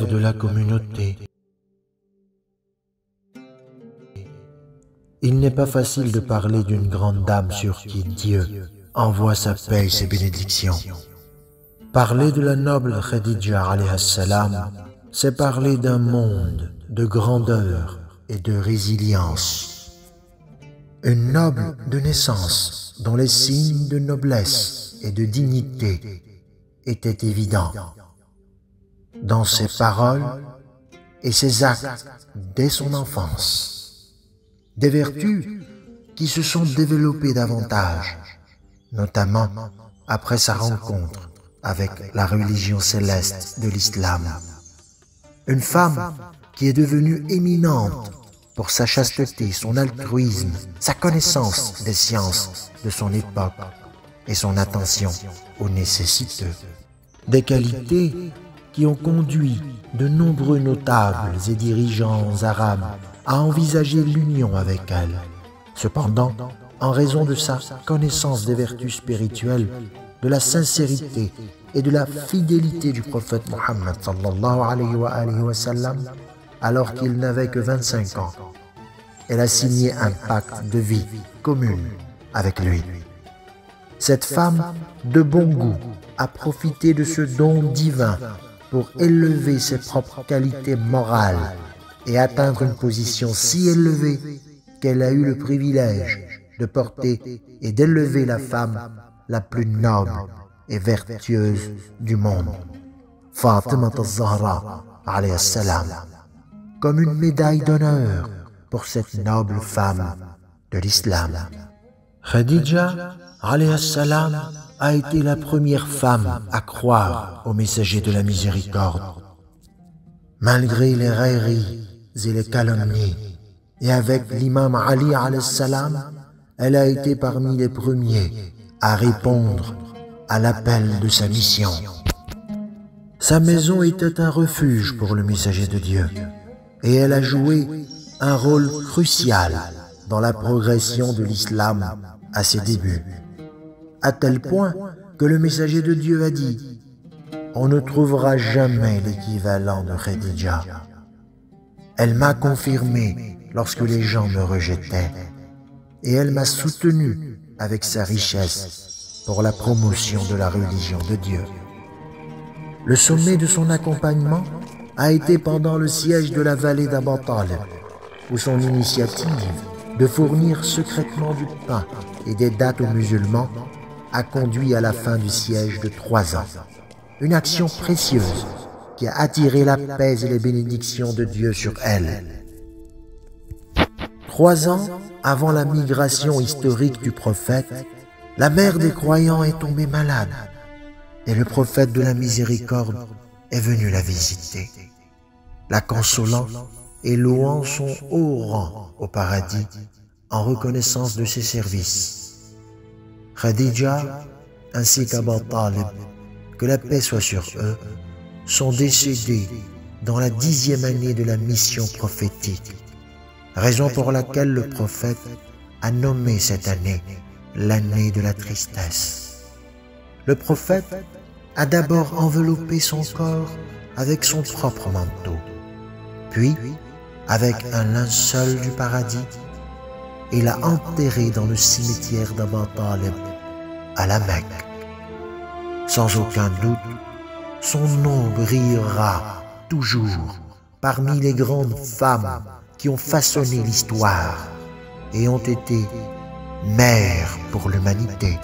mère de la communauté. Il n'est pas facile de parler d'une grande dame sur qui Dieu envoie sa paix et ses bénédictions. Parler de la noble Khadija alayha salam, c'est parler d'un monde de grandeur et de résilience. Une noble de naissance dont les signes de noblesse et de dignité étaient évidents. Dans ses paroles et ses actes dès son enfance. Des vertus qui se sont développées davantage, notamment après sa rencontre avec la religion céleste de l'islam. Une femme qui est devenue éminente pour sa chasteté, son altruisme, sa connaissance des sciences de son époque et son attention aux nécessiteux. Des qualités qui ont conduit de nombreux notables et dirigeants arabes à envisager l'union avec elle. Cependant, en raison de sa connaissance des vertus spirituelles, de la sincérité et de la fidélité du prophète Mohammed sallallahu alayhi wa sallam, alors qu'il n'avait que 25 ans, elle a signé un pacte de vie commune avec lui. Cette femme de bon goût a profité de ce don divin pour élever ses propres qualités morales et atteindre une position si élevée qu'elle a eu le privilège de porter et d'élever la femme la plus noble et vertueuse du monde, Fatima al-Zahra alayha salam, comme une médaille d'honneur pour cette noble femme de l'islam. Khadija alayha salam a été la première femme à croire au messager de la miséricorde. Malgré les railleries et les calomnies, et avec l'imam Ali alayhi salam, elle a été parmi les premiers à répondre à l'appel de sa mission. Sa maison était un refuge pour le messager de Dieu, et elle a joué un rôle crucial dans la progression de l'islam à ses débuts, à tel point que le messager de Dieu a dit: on ne trouvera jamais l'équivalent de Khadija. Elle m'a confirmé lorsque les gens me rejetaient, et elle m'a soutenu avec sa richesse pour la promotion de la religion de Dieu. Le sommet de son accompagnement a été pendant le siège de la vallée d'Abu Talib, où son initiative de fournir secrètement du pain et des dattes aux musulmans a conduit à la fin du siège de 3 ans. Une action précieuse qui a attiré la paix et les bénédictions de Dieu sur elle. 3 ans avant la migration historique du prophète, la mère des croyants est tombée malade et le prophète de la miséricorde est venu la visiter, la consolant et louant son haut rang au paradis en reconnaissance de ses services. Khadija ainsi qu'Abu Talib, que la paix soit sur eux, sont décédés dans la 10e année de la mission prophétique, raison pour laquelle le prophète a nommé cette année l'année de la tristesse. Le prophète a d'abord enveloppé son corps avec son propre manteau, puis avec un linceul du paradis, et l'a enterré dans le cimetière d'Abu Talib à la Mecque. Sans aucun doute, son nom brillera toujours parmi les grandes femmes qui ont façonné l'histoire et ont été mères pour l'humanité.